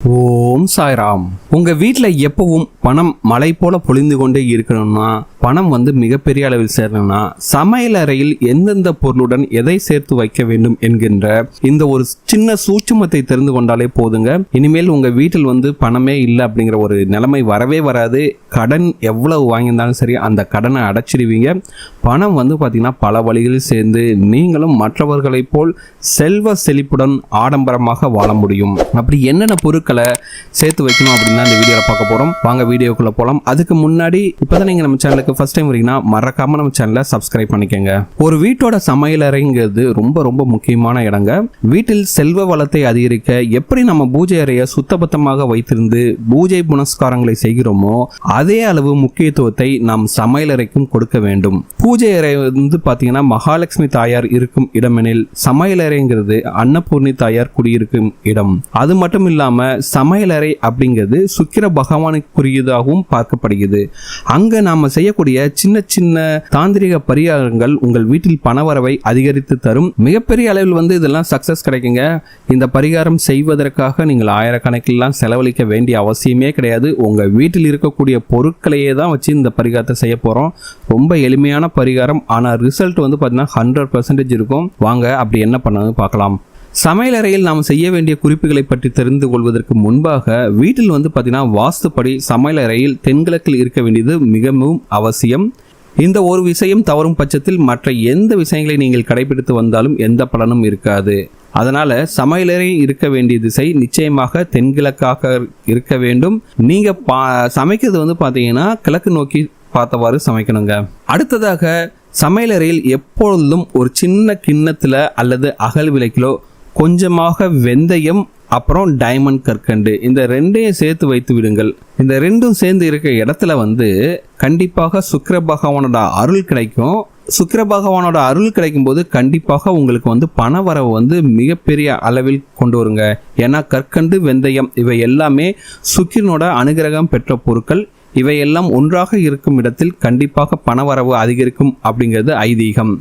ஓம் சாய்ராம். உங்க வீட்டில் எப்பவும் பணம் மழை போல பொழிந்து கொண்டே இருக்கணும்னா, பணம் மிகப்பெரிய அளவில் சேரணும்னா, சமையல் அறையில் எந்தெந்த பொருளுடன் எதை சேர்த்து வைக்க வேண்டும் என்கின்ற இந்த ஒரு சின்ன சூட்சுமத்தை தெரிந்து கொண்டாலே போதுங்க. இனிமேல் உங்க வீட்டில் பணமே இல்லை அப்படிங்கிற ஒரு நிலைமை வரவே வராது. கடன் எவ்வளவு வாங்கியிருந்தாலும் சரி, அந்த கடனை அடைச்சிடுவீங்க. பணம் பார்த்தீங்கன்னா பல வழிகளில் சேர்ந்து நீங்களும் மற்றவர்களைப் போல் செல்வ செழிப்புடன் ஆடம்பரமாக வாழ முடியும். அப்படி என்னென்ன பொருட்களை சேர்த்து வைக்கணும் அப்படின்னா இந்த வீடியோவில் பார்க்க போறோம். வாங்க வீடியோக்குள்ள போலாம். அதுக்கு முன்னாடி இப்பதான் நீங்க நம்ம சேனலுக்கு ஃபர்ஸ்ட் டைம் வரீங்கன்னா மறக்காம நம்ம சேனலை சப்ஸ்கிரைப் பண்ணிக்கங்க. ஒரு வீட்டோட சமையலறைங்கிறது ரொம்ப ரொம்ப முக்கியமான இடங்க. வீட்டில் செல்வ வளத்தை அதிகரிக்க எப்படி நம்ம பூஜை அறையை சுத்தபத்தமாக வைத்திருந்து பூஜை புனஸ்காரங்களை செய்கிறோமோ அதே அளவு முக்கியத்துவத்தை நாம் சமையலறைக்கும் கொடுக்க வேண்டும். பூஜை அறை பாத்தீங்கன்னா மகாலட்சுமி தாயார் இருக்கும் இடமெனில் சமையலறைங்கிறது அன்னபூர்ணி தாயார் குடியிருக்கும் இடம். அது மட்டும் இல்லாம சமையலறை அப்படிங்கிறது சுக்கிர பகவானுக்குரியதாகவும் பார்க்கப்படுகிறது. அங்க நாம செய்யக்கூடிய சின்ன சின்ன தாந்திரிக பரிகாரங்கள் உங்கள் வீட்டில் பணவரவை அதிகரித்து தரும். மிகப்பெரிய அளவில் இதெல்லாம் சக்சஸ் கிடைக்குங்க. இந்த பரிகாரம் செய்வதற்காக நீங்கள் ஆயிரக்கணக்கில் செலவழிக்க வேண்டிய அவசியமே கிடையாது. உங்க வீட்டில் இருக்கக்கூடிய பொருட்களையே தான் வச்சு இந்த பரிகாரத்தை செய்ய போறோம். ரொம்ப எளிமையான பரிகாரம், ஆனா ரிசல்ட் பார்த்தீங்கன்னா 100% இருக்கும். வாங்க அப்படி என்ன பண்ணணும்னு பார்க்கலாம். சமையலறையில் நாம் செய்ய வேண்டிய குறிப்புகளை பற்றி தெரிந்து கொள்வதற்கு முன்பாக வீட்டில் பார்த்தீங்கன்னா வாஸ்துப்படி சமையலறையில் தென்கிழக்கில் இருக்க வேண்டியது மிகவும் அவசியம். இந்த ஒரு விஷயம் தவறும் பட்சத்தில் மற்ற எந்த விஷயங்களை நீங்கள் கடைபிடித்து வந்தாலும் எந்த பலனும் இருக்காது. அதனால சமையலறை இருக்க வேண்டிய திசை நிச்சயமாக தென்கிழக்காக இருக்க வேண்டும். நீங்க சமைக்கிறது பார்த்தீங்கன்னா கிழக்கு நோக்கி பார்த்தவாறு சமைக்கணுங்க. அடுத்ததாக சமையலறையில் எப்பொழுதும் ஒரு சின்ன கிண்ணத்துல அல்லது அகல் விளக்கிலோ கொஞ்சமாக வெந்தயம், அப்புறம் டைமண்ட் கற்கண்டு, இந்த ரெண்டையும் சேர்த்து வைத்து விடுங்கள். இந்த ரெண்டும் சேர்ந்து இருக்க இடத்துல கண்டிப்பாக சுக்கிர பகவானோட அருள் கிடைக்கும். சுக்கிர பகவானோட அருள் கிடைக்கும் போது கண்டிப்பாக உங்களுக்கு பண வரவு மிகப்பெரிய அளவில் கொண்டு வருங்க. ஏன்னா கற்கண்டு, வெந்தயம் இவை எல்லாமே சுக்கிரனோட அனுகிரகம் பெற்ற பொருட்கள். இவையெல்லாம் ஒன்றாக இருக்கும் இடத்தில் கண்டிப்பாக பணவரவு அதிகரிக்கும் அப்படிங்கிறது ஐதீகம்.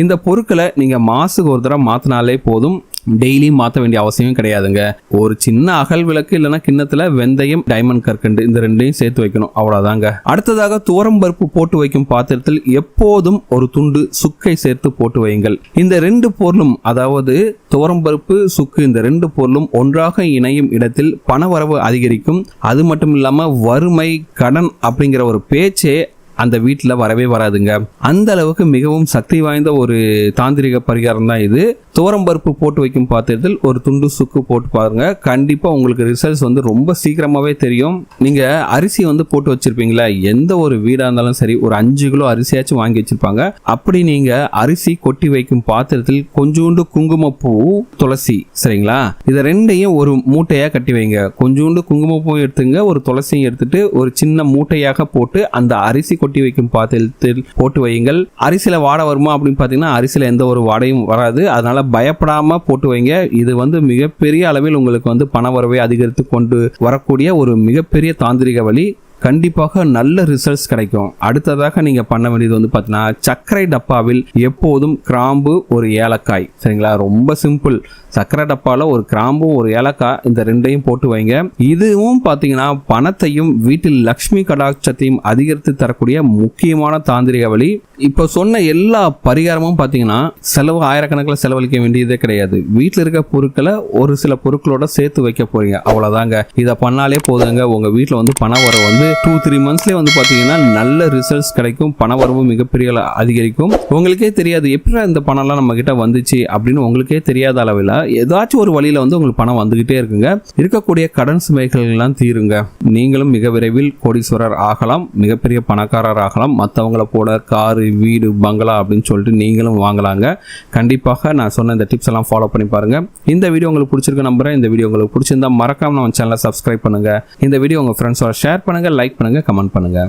இந்த பொருட்களை நீங்க மாசுக்கு ஒரு தடவை மாத்தினாலே போதும். டெய்லி மாற்ற வேண்டிய அவசியம் கிடையாதுங்க. ஒரு சின்ன அகல் விளக்கு இல்லைன்னா கிண்ணத்துல வெந்தயம், டைமண்ட் கற்கண்டு இந்த ரெண்டையும் சேர்த்து வைக்கணும், அவ்வளவுதாங்க. அடுத்ததாக துவரம் பருப்பு போட்டு வைக்கும் பாத்திரத்தில் எப்போதும் ஒரு துண்டு சுக்கை சேர்த்து போட்டு வையுங்கள். இந்த ரெண்டு பொருளும், அதாவது துவரம் பருப்பு, சுக்கு, இந்த ரெண்டு பொருளும் ஒன்றாக இணையும் இடத்தில் பணவரவு அதிகரிக்கும். அது மட்டும் இல்லாம வறுமை, கடன் அப்படிங்கிற ஒரு பேச்சே அந்த வீட்டில் வரவே வராதுங்க. அந்த அளவுக்கு மிகவும் சக்தி வாய்ந்த ஒரு தாந்திரிக பரிகாரம் தான் இது. துவரம் பருப்பு போட்டு வைக்கும் பாத்திரத்தில் ஒரு துண்டு சுக்கு போட்டு பாருங்க. கண்டிப்பா உங்களுக்கு ரிசல்ட்ஸ் ரொம்ப சீக்கிரமாவே தெரியும். நீங்க அரிசி போட்டு வச்சிருப்பீங்களா, எந்த ஒரு வீடா இருந்தாலும் சரி ஒரு 5 கிலோ அரிசியாச்சும் வாங்கி வச்சிருப்பாங்க. அப்படி நீங்க அரிசி கொட்டி வைக்கும் பாத்திரத்தில் கொஞ்சோண்டு குங்குமப்பூ, துளசி, சரிங்களா, இதை ரெண்டையும் ஒரு மூட்டையா கட்டி வைங்க. கொஞ்சோண்டு குங்குமப்பூ எடுத்துங்க, ஒரு துளசியும் எடுத்துட்டு ஒரு சின்ன மூட்டையாக போட்டு அந்த அரிசி கொட்டி வைக்கும் பாத்திரத்தில் போட்டு வையுங்கள். அரிசியில வாடை வருமா அப்படின்னு பாத்தீங்கன்னா அரிசியில எந்த ஒரு வாடையும் வராது. அதனால பயப்படாம போட்டு வைங்க. இது மிகப்பெரிய அளவில் உங்களுக்கு பண வரவை அதிகரித்து கொண்டு வரக்கூடிய ஒரு மிகப்பெரிய தாந்திரிக வழி. கண்டிப்பாக நல்ல ரிசல்ட்ஸ் கிடைக்கும். அடுத்ததாக நீங்க பண்ண வேண்டியது பார்த்தீங்கன்னா சர்க்கரை டப்பாவில் எப்போதும் கிராம்பு, ஒரு ஏலக்காய், சரிங்களா, ரொம்ப சிம்பிள். சர்க்கரை டப்பால ஒரு கிராம்பு, ஒரு ஏலக்காய், இந்த ரெண்டையும் போட்டு வைங்க. இதுவும் பார்த்தீங்கன்னா பணத்தையும் வீட்டில் லக்ஷ்மி கடாட்சத்தையும் அதிகரித்து தரக்கூடிய முக்கியமான தாந்திரிக வழி. இப்போ சொன்ன எல்லா பரிகாரமும் பார்த்தீங்கன்னா செலவு ஆயிரக்கணக்கில் செலவழிக்க வேண்டியதே கிடையாது. வீட்டில் இருக்க பொருட்களை ஒரு சில பொருட்களோட சேர்த்து வைக்க போறீங்க, அவ்வளவுதாங்க. இதை பண்ணாலே போதுங்க. உங்க வீட்டில் பண வரவு 2-3 மந்த்ஸ்லேயே பார்த்தீங்கன்னா நல்ல ரிசல்ட்ஸ் கிடைக்கும். பண வரவு மிகப்பெரிய அதிகரிக்கும். உங்களுக்கே தெரியாது எப்படி இந்த பணம்லாம் நம்ம கிட்ட வந்துச்சு அப்படின்னு. உங்களுக்கே தெரியாத அளவில் ஏதாச்சும் ஒரு வழியில உங்களுக்கு பணம் வந்துகிட்டே இருக்குங்க. இருக்கக்கூடிய கடன் சுமைகள் எல்லாம் தீருங்க. நீங்களும் மிக விரைவில் கோடீஸ்வரர் ஆகலாம், மிகப்பெரிய பணக்காரர் ஆகலாம். மற்றவங்களை போல காரு, வீடு, பங்களா அப்படின்னு சொல்லிட்டு நீங்களும் வாங்கலாங்க. கண்டிப்பாக நான் சொன்ன இந்த டிப்ஸ் எல்லாம் ஃபாலோ பண்ணி பாருங்க. இந்த வீடியோ உங்களுக்கு பிடிச்சிருக்க நம்புறேன். இந்த வீடியோ உங்களுக்கு பிடிச்சிருந்தா மறக்காம நம்ம சேனலை சப்ஸ்கிரைப் பண்ணுங்க. இந்த வீடியோ உங்க ஃப்ரெண்ட்ஸோட ஷேர் பண்ணுங்க, லைக் பண்ணுங்க, கமெண்ட் பண்ணுங்க.